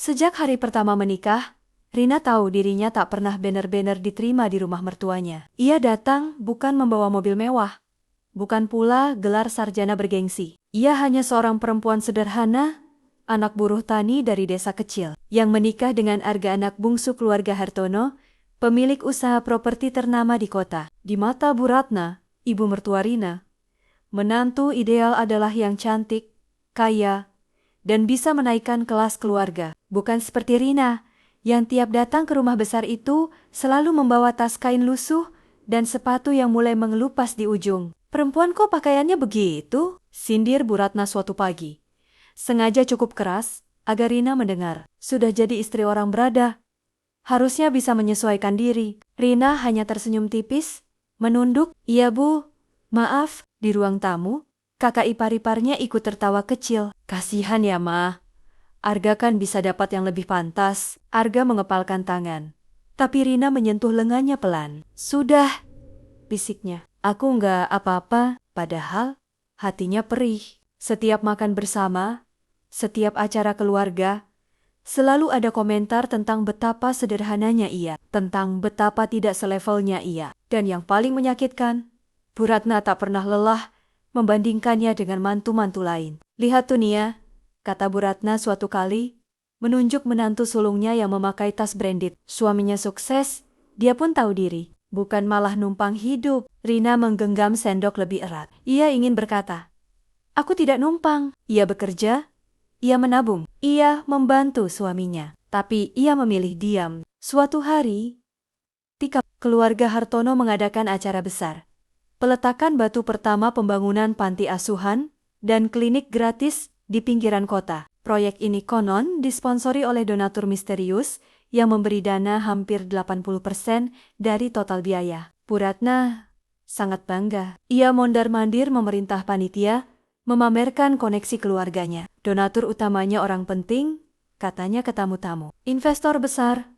Sejak hari pertama menikah, Rina tahu dirinya tak pernah benar-benar diterima di rumah mertuanya. Ia datang bukan membawa mobil mewah, bukan pula gelar sarjana bergengsi. Ia hanya seorang perempuan sederhana, anak buruh tani dari desa kecil, yang menikah dengan Arga, anak bungsu keluarga Hartono, pemilik usaha properti ternama di kota. Di mata Bu Ratna, ibu mertua Rina, menantu ideal adalah yang cantik, kaya, dan bisa menaikkan kelas keluarga. Bukan seperti Rina, yang tiap datang ke rumah besar itu selalu membawa tas kain lusuh dan sepatu yang mulai mengelupas di ujung. "Perempuan kok pakaiannya begitu?" sindir Bu Ratna suatu pagi. Sengaja cukup keras, agar Rina mendengar. Sudah jadi istri orang berada, harusnya bisa menyesuaikan diri. Rina hanya tersenyum tipis, menunduk. "Iya Bu, maaf." Di ruang tamu, kakak ipar-iparnya ikut tertawa kecil. "Kasihan ya Ma, Arga kan bisa dapat yang lebih pantas." Arga mengepalkan tangan, tapi Rina menyentuh lengannya pelan. "Sudah," bisiknya. "Aku nggak apa-apa." Padahal hatinya perih. Setiap makan bersama, setiap acara keluarga, selalu ada komentar tentang betapa sederhananya ia, tentang betapa tidak selevelnya ia. Dan yang paling menyakitkan, Bu Ratna tak pernah lelah membandingkannya dengan mantu-mantu lain. "Lihat tuh Nia," kata Bu Ratna suatu kali, menunjuk menantu sulungnya yang memakai tas branded. Suaminya sukses, dia pun tahu diri, bukan malah numpang hidup. Rina menggenggam sendok lebih erat. Ia ingin berkata, "Aku tidak numpang." Ia bekerja, ia menabung, ia membantu suaminya. Tapi ia memilih diam. Suatu hari, ketika keluarga Hartono mengadakan acara besar, peletakan batu pertama pembangunan panti asuhan dan klinik gratis di pinggiran kota. Proyek ini konon disponsori oleh donatur misterius yang memberi dana hampir 80% dari total biaya. Bu Ratna sangat bangga. Ia mondar-mandir memerintah panitia, memamerkan koneksi keluarganya. Donatur utamanya orang penting, katanya ke tamu-tamu. "Investor besar,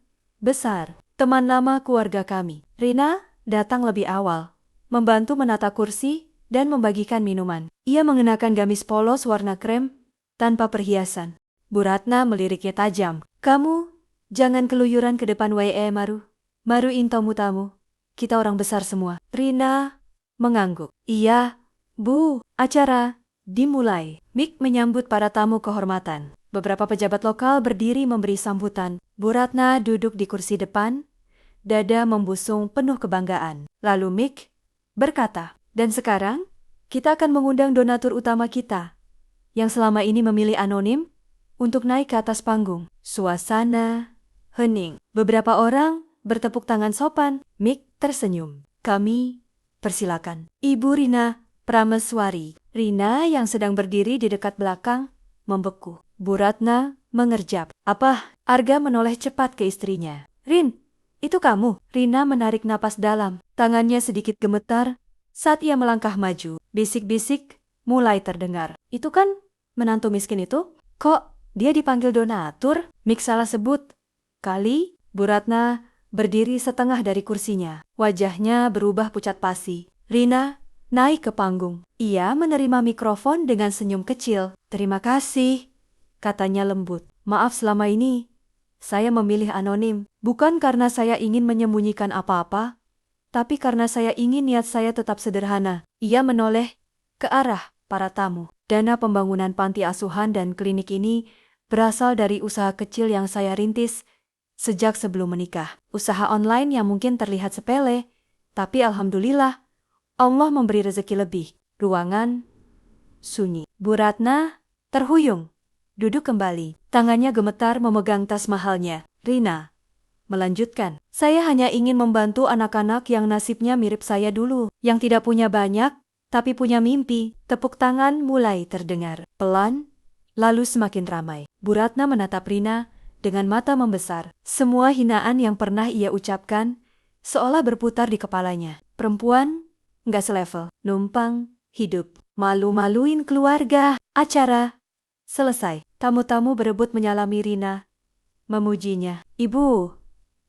teman lama keluarga kami." Rina datang lebih awal, membantu menata kursi dan membagikan minuman. Ia mengenakan gamis polos warna krem tanpa perhiasan. Bu Ratna meliriknya tajam. "Kamu jangan keluyuran ke depan WE Maru. Maruin tamu-tamu. Kita orang besar semua." Rina mengangguk. "Iya, Bu." Acara dimulai. Mik menyambut para tamu kehormatan. Beberapa pejabat lokal berdiri memberi sambutan. Bu Ratna duduk di kursi depan, dada membusung penuh kebanggaan. Lalu Mik berkata, "Dan sekarang, kita akan mengundang donatur utama kita, yang selama ini memilih anonim, untuk naik ke atas panggung." Suasana hening. Beberapa orang bertepuk tangan sopan. Mik tersenyum. "Kami persilakan." Ibu Rina Prameswari. Rina yang sedang berdiri di dekat belakang membeku. Bu Ratna mengerjap. "Apa?" Arga menoleh cepat ke istrinya. "Rin, itu kamu?" Rina menarik napas dalam. Tangannya sedikit gemetar saat ia melangkah maju. Bisik-bisik mulai terdengar. "Itu kan menantu miskin itu? Kok dia dipanggil donatur?" Mik salah sebut kali. Bu Ratna berdiri setengah dari kursinya. Wajahnya berubah pucat pasi. Rina naik ke panggung. Ia menerima mikrofon dengan senyum kecil. "Terima kasih," katanya lembut. "Maaf selama ini saya memilih anonim. Bukan karena saya ingin menyembunyikan apa-apa, tapi karena saya ingin niat saya tetap sederhana." Ia menoleh ke arah para tamu. "Dana pembangunan panti asuhan dan klinik ini berasal dari usaha kecil yang saya rintis sejak sebelum menikah. Usaha online yang mungkin terlihat sepele, tapi alhamdulillah Allah memberi rezeki lebih." Ruangan sunyi. Bu Ratna terhuyung, duduk kembali. Tangannya gemetar memegang tas mahalnya. Rina melanjutkan, "Saya hanya ingin membantu anak-anak yang nasibnya mirip saya dulu, yang tidak punya banyak, tapi punya mimpi." Tepuk tangan mulai terdengar. Pelan, lalu semakin ramai. Bu Ratna menatap Rina dengan mata membesar. Semua hinaan yang pernah ia ucapkan seolah berputar di kepalanya. Perempuan nggak selevel, numpang hidup, malu-maluin keluarga. Acara selesai. Tamu-tamu berebut menyalami Rina, memujinya. "Ibu,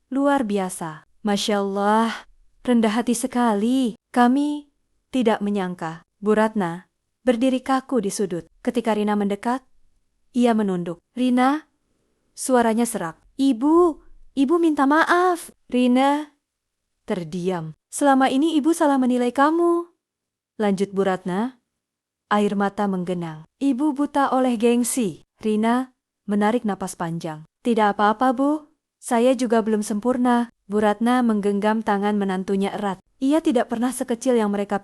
luar biasa. Masya Allah, rendah hati sekali. Kami tidak menyangka." Bu Ratna berdiri kaku di sudut. Ketika Rina mendekat, ia menunduk. "Rina, Suaranya serak. Ibu minta maaf. Rina terdiam. Selama ini ibu salah menilai kamu. Lanjut Bu Ratna. Air mata menggenang. Ibu buta oleh gengsi. Rina menarik napas panjang. Tidak apa-apa, Bu. Saya juga belum sempurna. Bu Ratna menggenggam tangan menantunya erat. Ia tidak pernah sekecil yang mereka